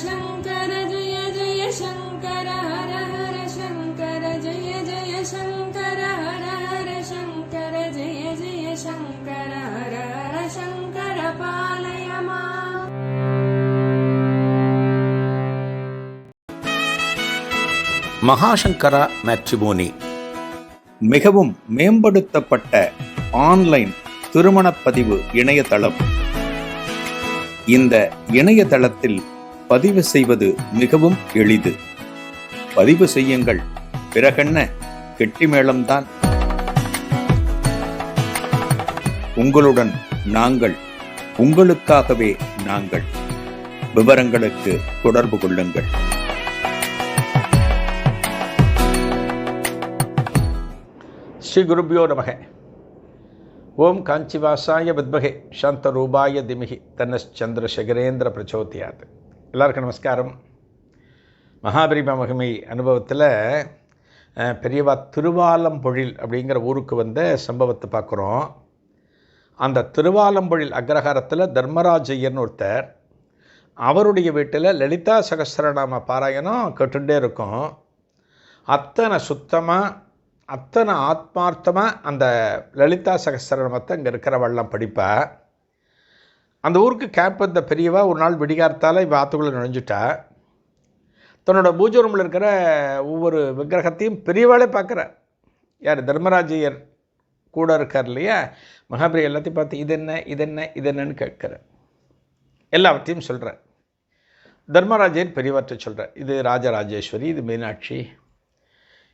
शङ्कर जय जय शङ्कर हर हर शङ्कर जय जय शङ्कर हर हर शङ्कर जय जय शङ्कर हर हर शङ्कर पालय माम्. மகாசங்கரா மேட்ரிமோனி மிகவும் மேம்படுத்தப்பட்ட ஆன்லைன் திருமணப்பதிவு இணையதளம். இந்த இணையதளத்தில் பதிவு செய்வது மிகவும் எளிது. பதிவு செய்யுங்கள், பிறகென்ன கெட்டிமேளம்தான். உங்களுடன் நாங்கள், உங்களுக்காகவே நாங்கள். விவரங்களுக்கு தொடர்பு கொள்ளுங்கள். ஸ்ரீ குருபியோ நமக. ஓம் காஞ்சிவாசாய வித்மகே சாந்தரூபாய திமிகி தன்னச்சந்திரசேகரேந்திர பிரச்சோதியாத். எல்லாருக்கும் நமஸ்காரம். மகாபரிம மகிமை அனுபவத்தில் பெரியவா திருவாலம்பொழில் அப்படிங்கிற ஊருக்கு வந்த சம்பவத்தை பார்க்குறோம். அந்த திருவாலம்பொழில் அக்ரஹாரத்தில் தர்மராஜையர்னு ஒருத்தர், அவருடைய வீட்டில் லலிதா சகஸ்ரநாம பாராயணம் கேட்டுட்டே இருக்கும். அத்தனை சுத்தமாக, அத்தனை ஆத்மார்த்தமாக அந்த லலிதா சகஸ்ரநாமத்தை இங்கே இருக்கிறவெல்லாம் படிப்பா. அந்த ஊருக்கு கேம்ப் வந்த பெரியவா ஒரு நாள் விடிகாரத்தால் இவ ஆற்றுக்குள்ளே நுழைஞ்சிட்டா. தன்னோட பூஜை ரூமில் இருக்கிற ஒவ்வொரு விக்கிரகத்தையும் பெரியவாளே பார்க்குறார். யார்? தர்மராஜையர் கூட இருக்கார் இல்லையா, மகாபரி எல்லாத்தையும் பார்த்து இது என்ன இது என்ன இது என்னன்னு கேட்குறார். எல்லாவற்றையும் சொல்கிறார். தர்மராஜையர் பெரியவாற்றை சொல்கிறார், இது ராஜராஜேஸ்வரி, இது மீனாட்சி,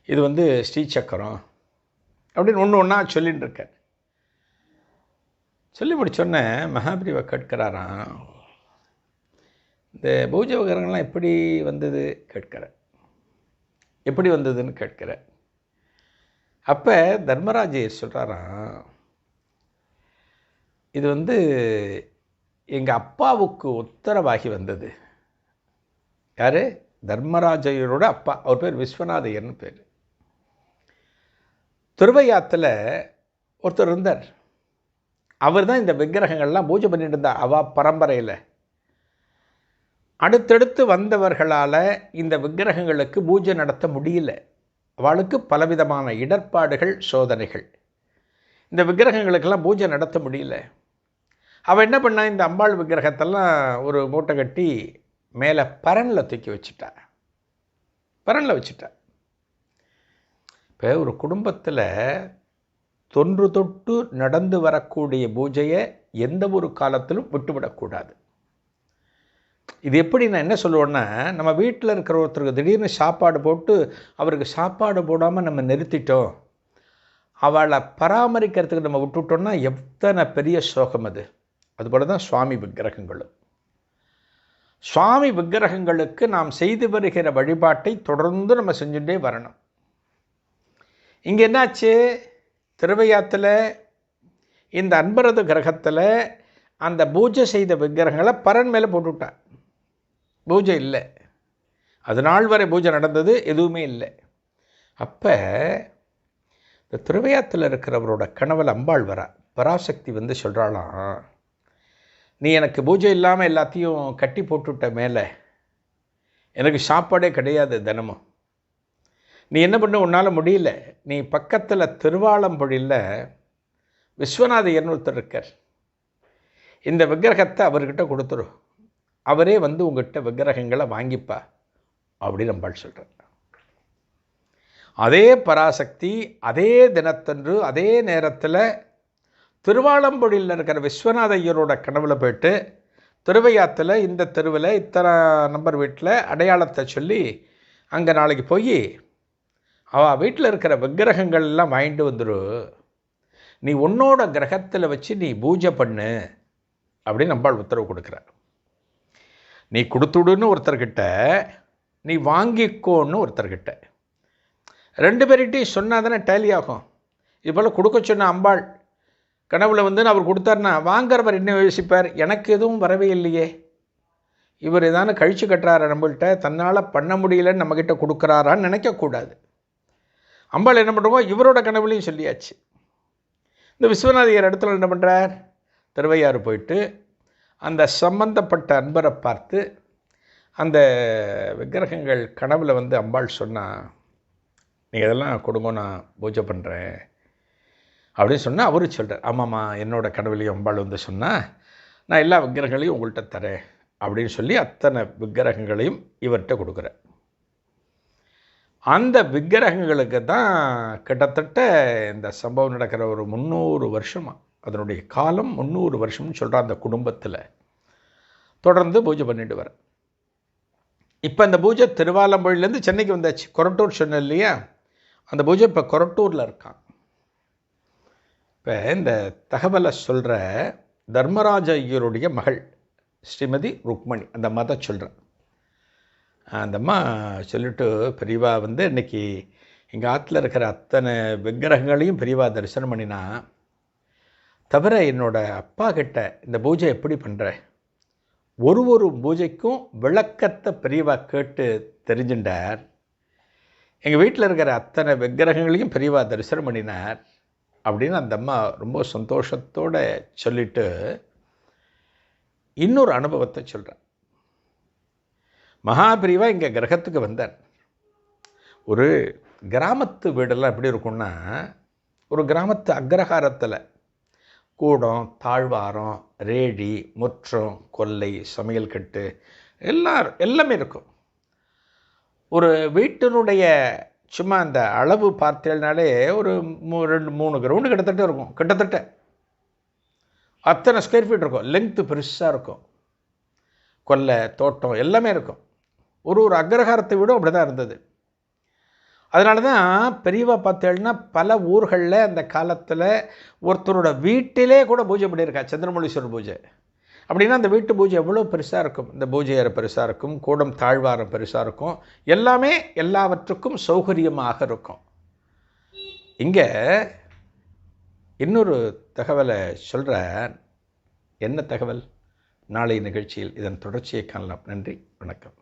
இது ஸ்ரீசக்கரம் அப்படின்னு ஒன்று ஒன்றா சொல்லின்னு இருக்கார். சொல்லி முடிச்சோடனே மகாபிரிவா கேட்கிறாராம், இந்த பூஜை உபகரணங்கள்லாம் எப்படி வந்தது கேட்கிறார். எப்படி வந்ததுன்னு கேட்கிறார். அப்போ தர்மராஜையர் சொல்கிறாராம், இது எங்கள் அப்பாவுக்கு உத்தரவாகி வந்தது. யார்? தர்மராஜையரோட அப்பா. அவர் பேர் விஸ்வநாதையர்னு பேர். திருவையாத்தில் ஒருத்தர் இருந்தார். அவர் தான் இந்த விக்கிரகங்கள்லாம் பூஜை பண்ணிட்டு இருந்தார். அவ பரம்பரையில் அடுத்தடுத்து வந்தவர்களால் இந்த விக்கிரகங்களுக்கு பூஜை நடத்த முடியல. அவளுக்கு பலவிதமான இடர்பாடுகள், சோதனைகள். இந்த விக்கிரகங்களுக்கெல்லாம் பூஜை நடத்த முடியல. அவள் என்ன பண்ணா, இந்த அம்பாள் விக்கிரகத்தெல்லாம் ஒரு மூட்டை கட்டி மேலே பரனில் தூக்கி வச்சுட்டா. பரனில் வச்சுட்டா. இப்போ ஒரு குடும்பத்தில் தொன்று தொட்டு நடந்து வரக்கூடிய பூஜையை எந்த ஒரு காலத்திலும் விட்டுவிடக்கூடாது. இது எப்படி நான் என்ன சொல்லுவேன்னா, நம்ம வீட்டில் இருக்கிற ஒருத்தருக்கு திடீர்னு சாப்பாடு போட்டு அவருக்கு சாப்பாடு போடாமல் நம்ம நிறுத்திட்டோம், அவளை பராமரிக்கிறதுக்கு நம்ம விட்டுவிட்டோம்னா எத்தனை பெரிய சோகம் அது. அதுபோல தான் சுவாமி விக்கிரகங்களும். சுவாமி விக்கிரகங்களுக்கு நாம் செய்து வருகிற வழிபாட்டை தொடர்ந்து நம்ம செஞ்சுட்டே வரணும். இங்கே என்னாச்சு, திருவையாத்தில் இந்த அன்பரது கிரகத்தில் அந்த பூஜை செய்த விக்கிரகங்களை பரன் மேலே போட்டுவிட்டான். பூஜை இல்லை. அது நாள் வரை பூஜை நடந்தது எதுவுமே இல்லை. அப்போ இந்த திருவையாத்தில் இருக்கிறவரோட கனவில் அம்பாள் வரா. பராசக்தி சொல்கிறாளாம், நீ எனக்கு பூஜை இல்லாமல் எல்லாத்தையும் கட்டி போட்டுவிட்ட, மேலே எனக்கு சாப்பாடே கிடையாது தினமும். நீ என்ன பண்ண, உன்னால் முடியல. நீ பக்கத்தில் திருவாலம்பொழியில் விஸ்வநாதையர்னு ஒருத்தர் இருக்கார். இந்த விக்கிரகத்தை அவர்கிட்ட கொடுத்துரு, அவரே உங்கள்கிட்ட விக்கிரகங்களை வாங்கிப்பா அப்படின்னு அம்பாள் சொல்கிறார். அதே பராசக்தி அதே தினத்தன்று அதே நேரத்தில் திருவாலம்பொழியில் இருக்கிற விஸ்வநாதையரோட கனவில் போயிட்டு திருவையாத்தில் இந்த தெருவில் இத்தனை நம்பர் வீட்டில் அடையாளத்தை சொல்லி அங்கே நாளைக்கு போய் அவள் வீட்டில் இருக்கிற விக்கிரகங்கள் எல்லாம் வாங்கிட்டு வந்துடு, நீ உன்னோட கிரகத்தில் வச்சு நீ பூஜை பண்ணு அப்படின்னு அம்பாள் உத்தரவு கொடுக்குறார். நீ கொடுத்துடுன்னு ஒருத்தர்கிட்ட, நீ வாங்கிக்கோன்னு ஒருத்தர்கிட்ட. ரெண்டு பேர்கிட்டையும் சொன்னால் தானே டேலி ஆகும். இது போல் கொடுக்க சொன்ன அம்பாள் கனவில் அவர் கொடுத்தாருன்னா வாங்கிறவர் என்ன யோசிப்பார், எனக்கு எதுவும் வரவே இல்லையே, இவர் ஏதானு கழிச்சு கட்டுறாரா நம்மள்கிட்ட, தன்னால் பண்ண முடியலன்னு நம்மக்கிட்ட கொடுக்குறாரான்னு நினைக்கக்கூடாது. அம்பாள் என்ன பண்ணுறோமோ இவரோட கனவுலையும் சொல்லியாச்சு. இந்த விஸ்வநாதையர் இடத்துல என்ன பண்ணுறார், திருவையாறு போயிட்டு அந்த சம்பந்தப்பட்ட அன்பரை பார்த்து அந்த விக்கிரகங்கள் கனவில் வந்து அம்பாள் சொன்னால், நீங்கள் இதெல்லாம் கொடுங்க, நான் பூஜை பண்ணுறேன் அப்படின்னு சொன்னால் அவரு சொல்கிறார், ஆமாம்மா என்னோடய கனவுலையும் அம்பாள் வந்து சொன்னால் நான் எல்லா விக்கிரகங்களையும் உங்கள்கிட்ட தரேன் அப்படின்னு சொல்லி அத்தனை விக்கிரகங்களையும் இவர்கிட்ட கொடுக்குறேன். அந்த விக்கிரகங்களுக்கு தான் கிட்டத்தட்ட இந்த சம்பவம் நடக்கிற ஒரு 300 வருஷமாக, அதனுடைய காலம் 300 வருஷம்னு சொல்கிற அந்த குடும்பத்தில் தொடர்ந்து பூஜை பண்ணிட்டு வரேன். இப்போ இந்த பூஜை திருவாலம்புழிலேருந்து சென்னைக்கு வந்தாச்சு. கொரட்டூர் சொன்னேன் இல்லையா, அந்த பூஜை இப்போ கொரட்டூரில் இருக்கான். இப்போ இந்த தகவலை சொல்கிற தர்மராஜ ஐயருடைய மகள் ஸ்ரீமதி ருக்மணி, அந்த அம்மா தான் சொல்கிறேன். அந்த அம்மா சொல்லிட்டு, பெரியவா வந்து இன்றைக்கி எங்கள் ஆற்றுல இருக்கிற அத்தனை விக்கிரகங்களையும் பெரியவா தரிசனம் பண்ணினா, தவிர என்னோடய அப்பா கிட்ட இந்த பூஜை எப்படி பண்ணுற, ஒரு பூஜைக்கும் விளக்கத்தை பெரியவா கேட்டு தெரிஞ்சுட்டார். எங்கள் வீட்டில் இருக்கிற அத்தனை விக்கிரகங்களையும் பெரியவா தரிசனம் பண்ணினார் அப்படின்னு அந்த அம்மா ரொம்ப சந்தோஷத்தோடு சொல்லிவிட்டு இன்னொரு அனுபவத்தை சொல்கிறேன். மகாபிரிவா இங்கே கிரகத்துக்கு வந்தார். ஒரு கிராமத்து வீடெல்லாம் எப்படி இருக்கும்னா, ஒரு கிராமத்து அக்ரஹாரத்தில் கூடம், தாழ்வாரம், ரேடி, முற்றம், கொல்லை, சமையல் கட்டு எல்லாமே இருக்கும். ஒரு வீட்டினுடைய சும்மா அந்த அளவு பார்த்தேனாலே ஒரு 2-3 கிரவுண்டு கிட்டத்தட்ட இருக்கும். கிட்டத்தட்ட அத்தனை ஸ்கொயர் ஃபீட் இருக்கும். லெங்க்த்து பெருசாக இருக்கும். கொல்லை, தோட்டம் எல்லாமே இருக்கும். ஒரு அக்ரஹாரத்தை விட அப்படி தான் இருந்தது. அதனால தான் பெரியவா பார்த்தேன்னா பல ஊர்களில் அந்த காலத்தில் ஒருத்தரோட வீட்டிலே கூட பூஜை பண்ணியிருக்கா, சந்திரமௌலீஸ்வரர் பூஜை. அப்படின்னா அந்த வீட்டு பூஜை எவ்வளோ பெருசாக இருக்கும். இந்த பூஜை அறை பெருசாக இருக்கும், கூடம் தாழ்வாரம் பெருசாக இருக்கும், எல்லாமே எல்லாவற்றுக்கும் சௌகரியமாக இருக்கும். இங்கே இன்னொரு தகவலை சொல்கிறேன். என்ன தகவல்? நாளை நிகழ்ச்சியில் இதன் தொடர்ச்சியை காணலாம். நன்றி, வணக்கம்.